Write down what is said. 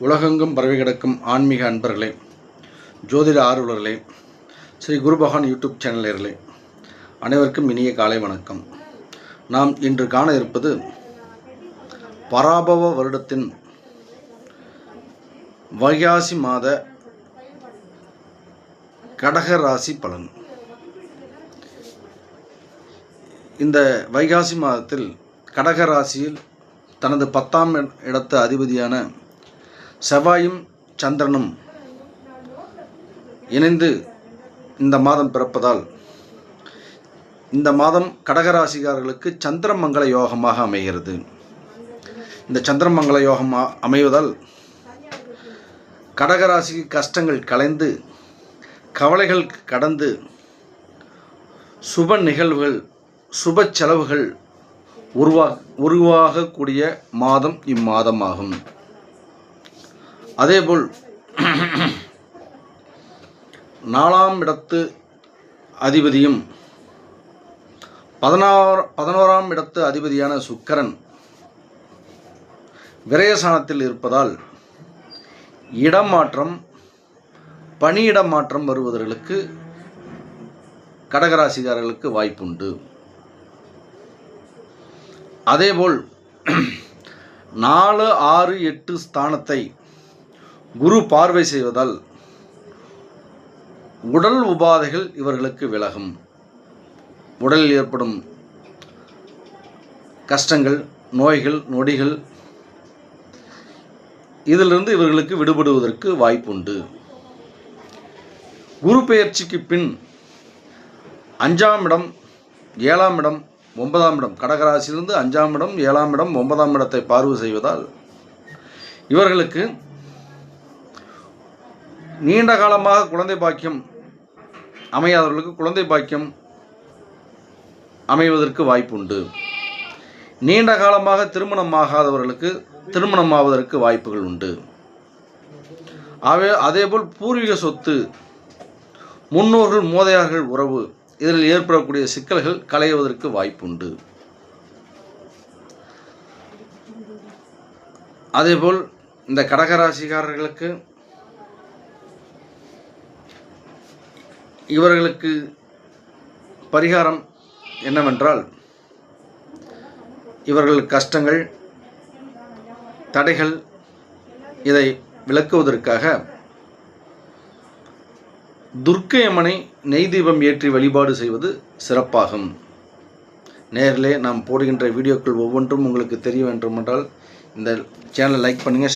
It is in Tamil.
உலகெங்கும் பரவி கிடக்கும் ஆன்மீக அன்பர்களே, ஜோதிட ஆர்வலர்களே, ஸ்ரீ குரு பகவான் யூடியூப் சேனலர்களே, அனைவருக்கும் இனிய காலை வணக்கம். நாம் இன்று காண இருப்பது பராபவ வருடத்தின் வைகாசி மாத கடக ராசி பலன். இந்த வைகாசி மாதத்தில் கடக ராசியில் தனது 10ஆம் இடத்து அதிபதியான செவ்வாயும் சந்திரனும் இணைந்து இந்த மாதம் பிறப்பதால் இந்த மாதம் கடகராசிக்காரர்களுக்கு சந்திரமங்கல யோகமாக அமைகிறது. இந்த சந்திரமங்கல யோகம் அமைவதால் கடகராசிக்கு கஷ்டங்கள் கலைந்து கவலைகள் கடந்து சுப நிகழ்வுகள் சுப செலவுகள் உருவாகக்கூடிய மாதம் இம்மாதமாகும். அதேபோல் 4ஆம் இடத்து அதிபதியும் 11ஆம் இடத்து அதிபதியான சுக்கிரன் விரயசானத்தில் இருப்பதால் இடமாற்றம் பணியிட மாற்றம் வருவதற்கு கடகராசிக்காரர்களுக்கு வாய்ப்புண்டு. அதேபோல் 4, 6, 8 ஸ்தானத்தை குரு பார்வை செய்வதால் உடல் உபாதைகள் இவர்களுக்கு விலகும். உடலில் ஏற்படும் கஷ்டங்கள், நோய்கள், நொடிகள் இதிலிருந்து இவர்களுக்கு விடுபடுவதற்கு வாய்ப்புண்டு. குரு பெயர்ச்சிக்கு பின் 5ஆம் இடம், 7ஆம் இடம், 9ஆம் இடம், கடகராசியிலிருந்து 5ஆம் இடம், 7ஆம் இடம், 9ஆம் இடத்தை பார்வை செய்வதால் இவர்களுக்கு நீண்ட காலமாக குழந்தை பாக்கியம் அமையாதவர்களுக்கு குழந்தை பாக்கியம் அமைவதற்கு வாய்ப்புண்டு. நீண்ட காலமாக திருமணமாகாதவர்களுக்கு திருமணமாவதற்கு வாய்ப்புகள் உண்டு. அதேபோல் பூர்வீக சொத்து, முன்னோர்கள் மூதையார்கள் உறவு இதில் ஏற்படக்கூடிய சிக்கல்கள் களைவதற்கு வாய்ப்புண்டு. அதேபோல் இந்த கடகராசிக்காரர்களுக்கு இவர்களுக்கு பரிகாரம் என்னவென்றால், இவர்கள் கஷ்டங்கள் தடைகள் இதை விளக்குவதற்காக துர்க்கை அம்மனை நெய் தீபம் ஏற்றி வழிபாடு செய்வது சிறப்பாகும். நேரிலே நாம் போடுகின்ற வீடியோக்கள் ஒவ்வொன்றும் உங்களுக்கு தெரிய வேண்டும் என்றால் இந்த சேனலை லைக் பண்ணுங்கள்.